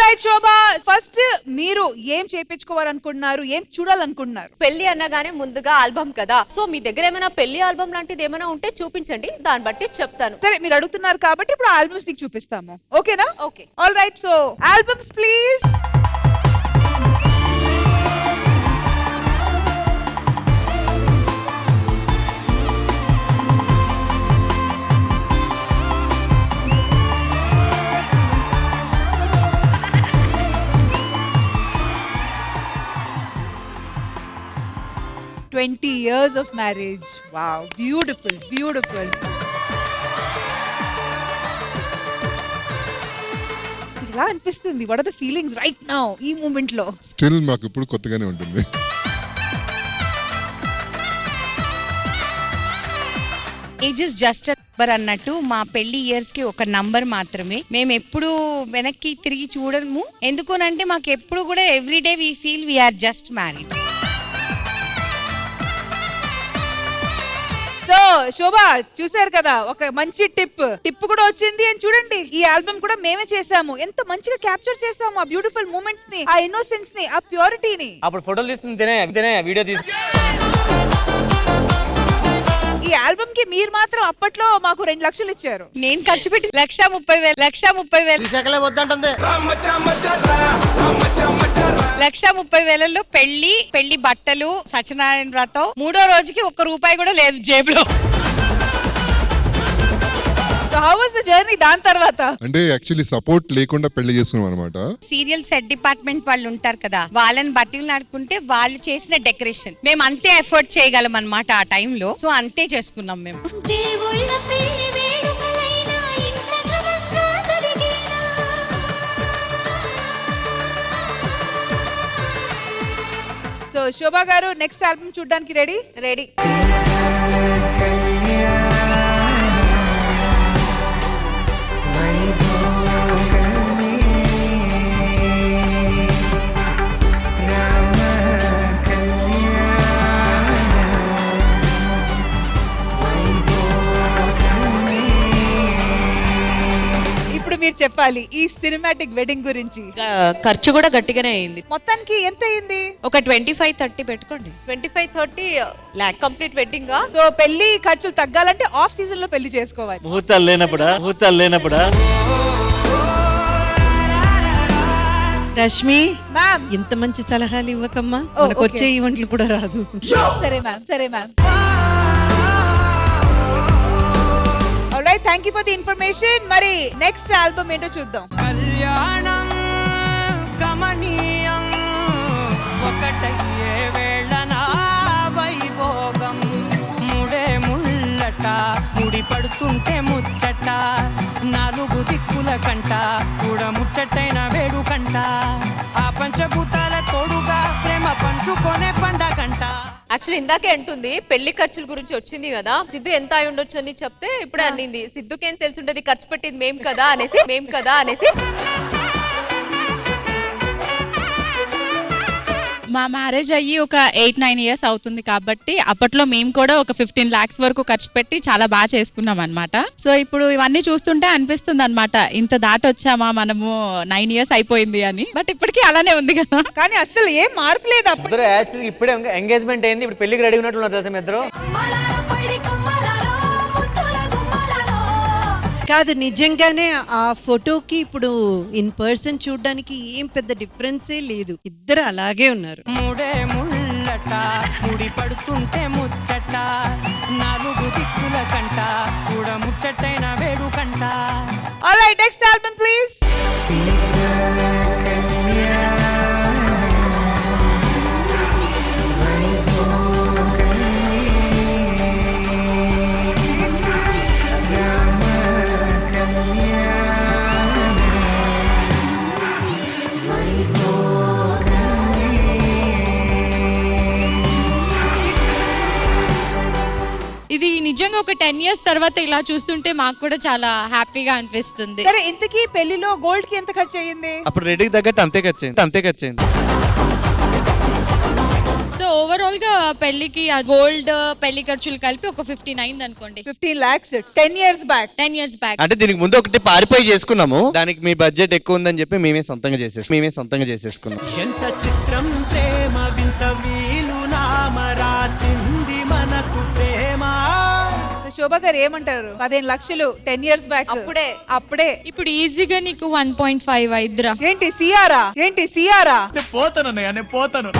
Alright శోభా, first మీరు ఏం చేయించుకోవాలనుకుంటున్నారు, ఏం చూడాలనుకుంటున్నారు? పెళ్లి అనగానే ముందుగా ఆల్బమ్ కదా, సో మీ దగ్గర ఏమైనా పెళ్లి ఆల్బమ్ లాంటిది ఏమైనా ఉంటే చూపించండి, దాన్ని బట్టి చెప్తాను. సరే, మీరు అడుగుతున్నారు కాబట్టి ఇప్పుడు ఆల్బమ్స్ నీకు చూపిస్తాము. ఓకేనా? Okay. Alright, so albums please. "20 years of marriage." Wow, beautiful, beautiful. ఇలా అనిపిస్తుంది. What are the feelings right now ఈ మూమెంట్ లో? స్టిల్ మాకు ఇప్పుడు కొత్తగానే ఉంటుంది. ఏజెస్ జస్ట్ నంబర్ అన్నట్టు మా పెళ్లి ఇయర్స్ కి ఒక నంబర్ మాత్రమే. మేము ఎప్పుడు వెనక్కి తిరిగి చూడము. ఎందుకునంటే మాకు ఎప్పుడు కూడా everyday we feel we're just married. So Shobha, చూసారు కదా, ఒక మంచి టిప్ కూడా వచ్చింది. అని చూడండి, ఈ ఆల్బమ్ కూడా మేమే చేసాము. ఎంత మంచిగా క్యాప్చర్ చేసాము ఆ బ్యూటిఫుల్ మూమెంట్స్ ని, ఆ ఇన్నోసెన్స్ ని, ఆ ప్యూరిటీని. అప్పుడు ఫోటోలు తీస్తుంది వీడియో తీసి ఈ ఆల్బమ్ కి మీరు మాత్రం అప్పట్లో మాకు 2 లక్షలు ఇచ్చారు. నేను ఖర్చు పెట్టి 1,30,000 1,30,000 పెళ్లి బట్టలు, సత్యనారాయణ వ్రతం, 3వ రోజుకి 1 రూపాయి కూడా లేదు జేబులో. So how was the journey దాని తర్వాత? అంటే యాక్చువల్లీ సపోర్ట్ లేకుండా పెళ్లి చేసుకున్నాం అనమాట. సీరియల్ సెట్ డిపార్ట్మెంట్ వాళ్ళు ఉంటారు కదా, వాళ్ళని బతిలు నాడుకుంటే వాళ్ళు చేసిన డెకరేషన్ మేము అంతే ఎఫర్ట్ చేయగలం అన్నమాట ఆ టైంలో. సో అంతే చేసుకున్నాం మేము. సో శోభా గారు, నెక్స్ట్ ఆల్బమ్ చూడడానికి రెడీ? రెడీ. ఇప్పుడు మీరు చెప్పాలి ఈ సినిమాటిక్ వెడ్డింగ్ గురించి. ఖర్చు కూడా గట్టిగానే అయింది. మొత్తానికి ఎంత అయింది? ఒక 25-30 పెట్టుకోండి. 25-30 lakhs. Complete wedding. సో పెళ్లి ఖర్చులు తగ్గాలంటే ఆఫ్ సీజన్ లో పెళ్లి చేసుకోవాలి. ముహూర్తాలు లేనప్పుడా రష్మి మ్యామ్, ఇంత మంచి సలహాలు ఇవ్వకమ్మా, ఓ, మనకు వచ్చే ఓకే. ఈవెంట్లు కూడా రాదు. సరే ma'am. Alright, thank you for the information. మరి నెక్స్ట్ ఆల్బమ్ ఏంటో చూద్దాం. కళ్యాణం గమనీయం ఒకటయ్యే వేళనా వైభోగం ముడే ముళ్ళట ముడి పడుతుంటే ముచ్చట 4 దిక్కుల కంట చూడ ముచ్చటైన వేడుకంట ఆ పంచభూతాల తోడుగా ప్రేమ పంచుకొనే పండగంట. యాక్చువల్లీ ఇందాకే అంటుంది పెళ్లి ఖర్చుల గురించి వచ్చింది కదా, సిద్ధు ఎంత అయి ఉండొచ్చు అని చెప్తే ఇప్పుడే అన్నింది, సిద్ధుకేం తెలిసి ఉండేది ఖర్చు పెట్టింది మేం కదా అనేసి. మా మ్యారేజ్ అయ్యి ఒక 8-9 ఇయర్స్ అవుతుంది కాబట్టి అప్పట్లో మేము కూడా ఒక 15 lakhs వరకు ఖర్చు పెట్టి చాలా బాగా చేసుకున్నాం అనమాట. సో ఇప్పుడు ఇవన్నీ చూస్తుంటే అనిపిస్తుంది అనమాట, ఇంత దాటొచ్చామా మనము, 9 ఇయర్స్ అయిపోయింది అని. బట్ ఇప్పటికీ అలానే ఉంది కదా, కానీ అసలు ఏం మార్పు లేదు. ఇద్దరు ఇప్పుడే ఎంగేజ్మెంట్ అయింది, ఇప్పుడు పెళ్లికి రెడీ ఉన్నట్లున్నారు తెలుసా మీ ఇద్దరు. కాదు, నిజంగానే ఆ ఫోటోకి ఇప్పుడు ఇన్ పర్సన్ చూడడానికి ఏం పెద్ద డిఫరెన్సే లేదు. ఇద్దరు అలాగే ఉన్నారు. ముడే ముళ్ళట ముడి పడుతుంటే ముచ్చట 4 దిక్కుల కంట చూడ ముచ్చటైన వేడుకంట. Alright, next album please. ఇది నిజంగా ఒక 10 years తర్వాత ఇలా చూస్తుంటే మాకు కూడా చాలా హ్యాపీగా అనిపిస్తుంది. సరే, ఇంతకీ పెళ్లిలో గోల్డ్ కి ఎంత ఖర్చు అయ్యింది? అప్పుడు రెడీకి తగ్గట్టు అంతే ఖర్చు అయింది. సో ఓవరాల్ గా పెళ్లికి ఆ గోల్డ్ పెళ్లి ఖర్చులు కలిపి ఒక 15 అయింది అనుకోండి. 15 lakhs 10 years back. 10 years back. అంటే దీనికి ముందు ఒకటి పారిపోయి చేసుకున్నాము, దానికి మీ బడ్జెట్ ఎక్కువ ఉందని చెప్పి మేమే సొంతంగా చేసేసుకున్నాం. ఎంత చిత్రం ప్రేమ వింత వీలు నామ రాసింది మనకు ప్రేమ. శోభా గారు ఏమంటారు? 15 లక్షలు 10 years back అప్పుడే ఇప్పుడు ఈజీగా నీకు 1.5 అయిద్దిరా. ఏంటి సియారా నేను పోతాను.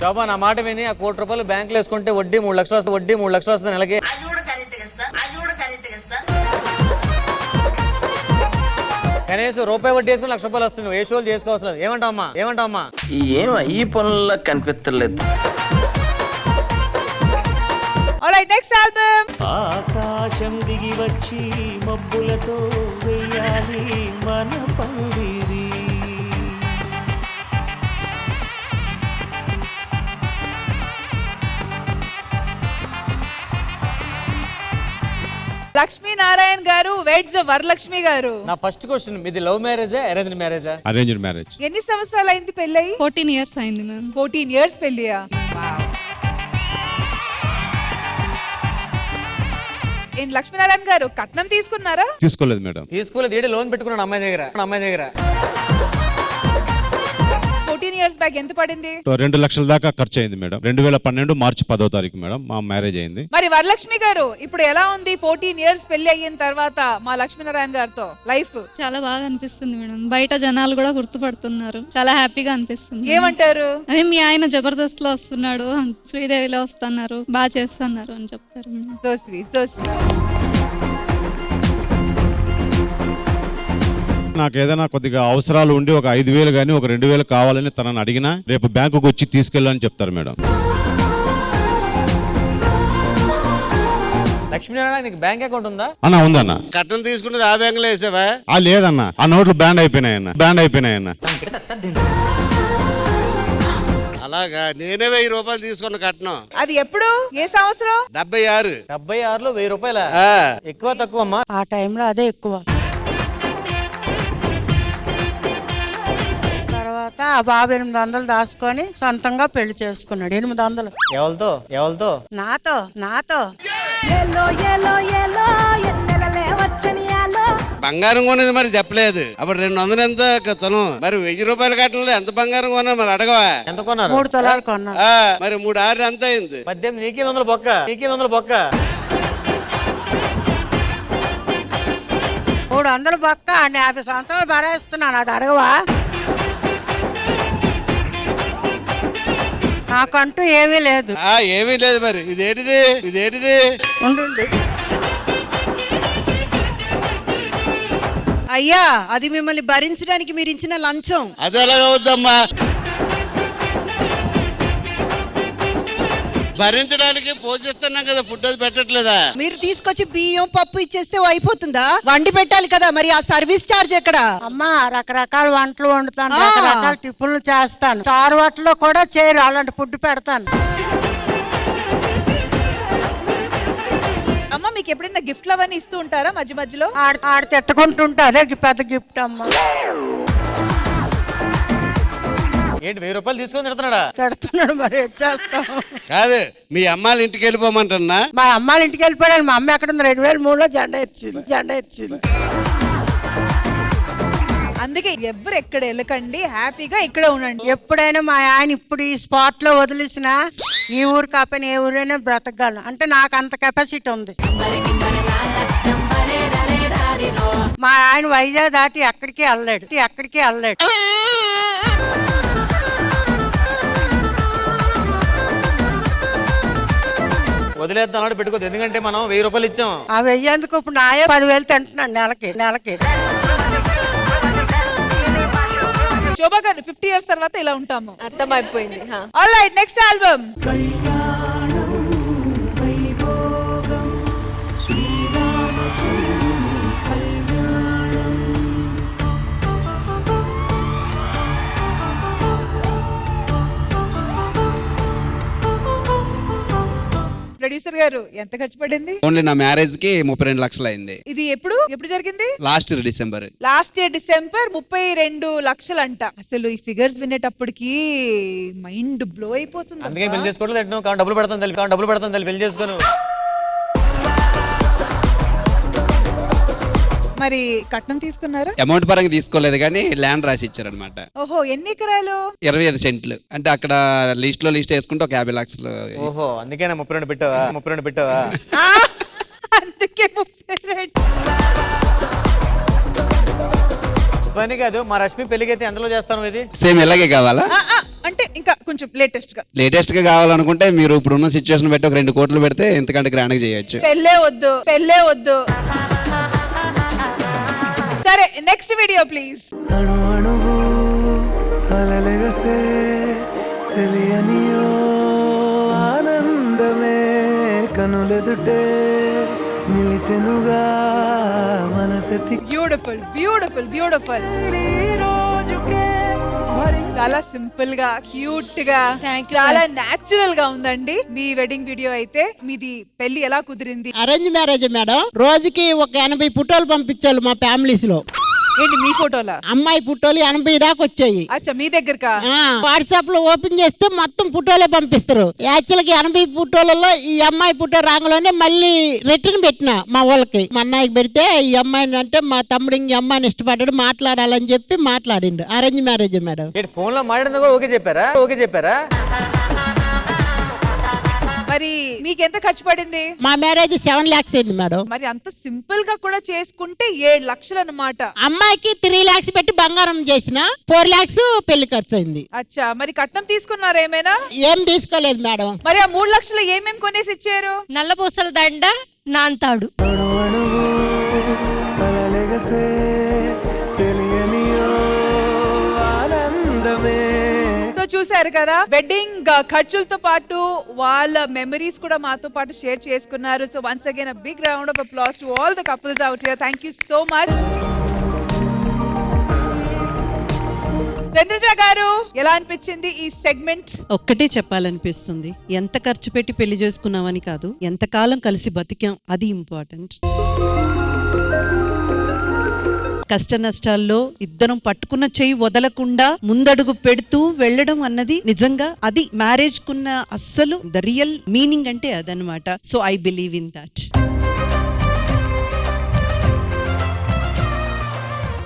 శోభా నా మాట విని ఆ ₹1 బ్యాంకులో వేసుకుంటే వడ్డీ 3 లక్షలు వస్తుంది నెలకి. కనీసం రూపాయి వడ్డీ వేసుకుని ₹1,00,000 వస్తుంది. ఏ షోలు చేసుకోవచ్చు. ఏమంటావమ్మా? ఈ పనుల్లో కనిపించలేదు. Alright, next album. ఆకాశం దిగి వచ్చి మబ్బులతో వెయ్యాలి మన పందిరి. లక్ష్మీనారాయణ గారు వెడ్స్ వరలక్ష్మి గారు. నా ఫస్ట్ క్వశ్చన్, మీది లవ్ మ్యారేజా అరేంజ్డ్ మ్యారేజా? Arranged marriage. ఎన్ని సంవత్సరాలు అయింది పెళ్ళై? 14 years అయింది మ్యామ్. 14 years పెళ్ళియా? లక్ష్మీనారాయణ గారు కట్నం తీసుకున్నారా? తీసుకోలేదు మేడం. తీసుకోలేదు. లోన్ పెట్టుకున్నాడు అమ్మాయి దగ్గర. 14 years బ్యాక్ ఎంత పడింది? 2 లక్షల దాకా ఖర్చు అయింది మేడం. 2012 మార్చి 10వ తారీఖు మేడం మా మ్యారేజ్ అయింది. మరి వరలక్ష్మి గారు ఇప్పుడు ఎలా ఉంది 14 years పెళ్లి అయిన తర్వాత మా లక్ష్మీనారాయణ గారితో లైఫ్? చాలా బాగా అనిపిస్తుంది మేడం. బయట జనాలు కూడా గుర్తుపడుతున్నారు. చాలా హ్యాపీగా అనిపిస్తుంది. ఏమంటారు? అదే మీ ఆయన జబర్దస్త్ లో వస్తున్నాడు, శ్రీదేవిలో వస్తున్నారు, బాగా చేస్తున్నారు అని చెప్తారు మేడం. So sweet. నాకు ఏదైనా కొద్దిగా అవసరాలు ఉండి ఒక 5,000 కానీ ఒక 2,000 కావాలని తనని అడిగినా రేపు బ్యాంకుకి వచ్చి తీసుకెళ్ళని చెప్తారు మేడం. లక్ష్మీనారాయణ నీకు బ్యాంక్ అకౌంట్ ఉందా? అన్న ఉందన్న. కట్నం తీసుకున్నది ఆ బ్యాంకులో వేసావా? లేదన్న, ఆ నోట్లు బ్యాండ్ అయిపోయినాయన్న. అలాగా, నేనే ₹1,000 తీసుకున్న కట్నం. అది ఎప్పుడు? ఏ సంవత్సరం? 76. 76లో ₹1,000 ఎక్కువ తక్కువ అమ్మా? ఆ టైంలో అదే ఎక్కువ. తర్వాత ఆ బాబు 800 దాచుకొని సొంతంగా పెళ్లి చేసుకున్నాడు. 800. ఎవరితో? నాతో. బంగారం కొనేది మరి చెప్పలేదు. అప్పుడు 200 ఎంత తను, మరి ₹1,000 కట్నంలో ఎంత బంగారం కొన్నా మరి అడగవా? ఎంత కొన్నారు? 3 తులాలు కొన్నా. మరి 3 6 ఎంత అయింది? 18. నీకే 100 బొక్క. 300 బొక్క. 50 సంవత్సరాలు భరేస్తున్నాను, అది అడగవా? నాకంటూ ఏమీ లేదు. ఏమీ లేదు. మరి ఇదేటిది? ఉండు. అయ్యా, అది మిమ్మల్ని భరించడానికి మీరు ఇచ్చిన లంచం. అది ఎలాగ అవుద్దమ్మా? భరించడానికి పోషిస్తున్నాం కదా, ఫుడ్ అది పెట్టట్లేదా? మీరు తీసుకొచ్చి బియ్యం పప్పు ఇచ్చేస్తే అయిపోతుందా? వండి పెట్టాలి కదా, మరి ఆ సర్వీస్ చార్జ్ ఎక్కడ? అమ్మా, రకరకాల వంటలు వండుతాను, రకరకాల టిఫిన్లు చేస్తాను. చారు వాటిలో కూడా చేయరు, అలాంటి ఫుడ్ పెడతాను. అమ్మ, మీకు ఎప్పుడైనా గిఫ్ట్లు అవన్నీ ఇస్తూ ఉంటారా మధ్యలో? ఆడ తిట్టుకుంటుంటా, అదే పెద్ద గిఫ్ట్ అమ్మా. ఏంటి ₹1,000 తీసుకొని తిడుతున్నాడు, మరి ఏం చేస్తాం? కాదు, మీ అమ్మాళ్ళ ఇంటికి వెళ్ళిపోమంటున్నా. మా అమ్మాళ్ళ ఇంటికి వెళ్ళిపోయాను. మా అమ్మ ఎక్కడ ఉంది? 2003లో జెండా ఎత్తింది. అందుకే ఎవరు ఎక్కడ వెళ్ళకండి, హ్యాపీగా ఇక్కడ ఉండండి. ఎప్పుడైనా మా ఆయన ఇప్పుడు ఈ స్పాట్ లో వదిలేసిన ఈ ఊరు కాకపోయినా ఏ ఊరైనా బ్రతకగలను, అంటే నాకు అంత కెపాసిటీ ఉంది. మా ఆయన వైజాగ్ దాటి ఎక్కడికి వెళ్ళాడు. వదిలేద్దాం పెట్టుకోదు, ఎందుకంటే మనం ₹1,000 ఇచ్చాం. ఆ వెయ్యేందుకు ఇప్పుడు నాయే 10,000 తింటున్నాడు నెలకి. శోభా గారు 50 years తర్వాత ఇలా ఉంటాము. అర్థమైపోయింది. Alright, next album. ప్రొడ్యూసర్ గారు ఎంత ఖర్చు పడింది? ఓన్లీ నా మ్యారేజ్ కి 32 లక్షలు అయింది. ఇది ఎప్పుడు జరిగింది? Last December. Last year December 32 లక్షలు అంట. అసలు ఈ ఫిగర్స్ వినేటప్పటికి మైండ్ బ్లో అయిపోతుంది. అందుకే పెళ్లి చేసుకోవట్లేదు, డబ్బులు పెడతాను తెలిపి పెళ్లి చేసుకోను. మరి కట్నం తీసుకున్నారా? అమౌంట్ పరంగా తీసుకోలేదు కానీ ల్యాండ్ రాసి ఇచ్చారనమాట. ఓహో, ఎన్ని ఎకరాలు? 25 సెంట్లు. అంటే అక్కడ లిస్ట్ వేసుకుంటే ఒక 50 లక్షలు. ఓహో, అందుకేనా 32 పెట్టావా? అందుకే 32. పని కాదు, మా రష్మి పెళ్లికైతే ఎందులో చేస్తాను ఇది? సేమ్ ఇలాగే కావాలా? అంటే ఇంకా కొంచెం లేటెస్ట్ గా కావాలనుకుంటే మీరు ఇప్పుడు ఉన్న సిచ్యువేషన్ బట్టి ఒక 2 కోట్లు పెడితే ఎంతకంటే గ్రాండ్ గా చేయొచ్చు. పెళ్ళే వద్దు. సరే, నెక్స్ట్ వీడియో ప్లీజ్. తెలియనియో ఆనందమే కనులెదుటే నిలిచెనుగా మనసెత్తి. బ్యూటిఫుల్. చాలా సింపుల్ గా, క్యూట్ గా, చాలా నేచురల్ గా ఉందండి మీ వెడ్డింగ్ వీడియో. అయితే మీది పెళ్లి ఎలా కుదిరింది? Arrange marriage madam. రోజుకి ఒక 80 ఫోటోలు పంపించాలి మా ఫ్యామిలీస్ లో. ఏంటి మీ ఫోటోలా? అమ్మాయి ఫోటోలు 80 దాకా వచ్చాయి. అచ్చా, మీ దగ్గరకా? వాట్సాప్ లో ఓపెన్ చేస్తే మొత్తం ఫోటోలే పంపిస్తారు. యాక్చువల్ గా 80 ఫోటోలలో ఈ అమ్మాయి ఫోటో రాగానే మళ్ళీ రిటర్న్ పెట్టిన మా వాళ్ళకి. మా అన్నయ్యకి పెడితే ఈ అమ్మాయిని అంటే మా తమ్ముడు ఈ అమ్మాయిని ఇష్టపడ్డాడు, మాట్లాడాలని చెప్పి మాట్లాడిండు. Arrange marriage madam. ఫోన్ లో మాట్లాడింది కూడా ఓకే చెప్పారా? మరి మీకు ఎంత ఖర్చు పడింది? మా మ్యారేజ్ 7 lakhs అయింది మేడం. మరి అంత సింపుల్ గా కూడా చేసుకుంటే 7 లక్షలు అన్నమాట. అమ్మాయికి 3 lakhs పెట్టి బంగారం చేసిన 4 lakhs పెళ్లి ఖర్చు అయింది. అచ్చా, మరి కట్నం తీసుకున్నారా ఏమైనా? ఏం తీసుకోలేదు మేడం. మరి ఆ 3 లక్షలు ఏమేం కొనేసి ఇచ్చారు? నల్లపూసల దండ, నాంతాడు. సో చూసారు కదా, వెడ్డింగ్ ఖర్చులతో పాటు వాళ్ళ మెమరీస్ కూడా మాతో పాటు షేర్ చేసుకున్నారు. So once again a big round of applause to all the couples out here. Thank you so much. Chandraja గారు, ఎలా అనిపించింది ఈ సెగ్మెంట్? ఒక్కటే చెప్పాలనిపిస్తుంది, ఎంత ఖర్చు పెట్టి పెళ్లి చేసుకున్నామని కాదు, ఎంతకాలం కలిసి బతికాం అది ఇంపార్టెంట్. కష్ట నష్టాల్లో ఇద్దరం పట్టుకున్న చెయ్యి వదలకుండా ముందడుగు పెడుతూ వెళ్ళడం అన్నది నిజంగా అది మ్యారేజ్ కున్న అస్సలు ద రియల్ మీనింగ్ అంటే అదనమాట. So I believe in that.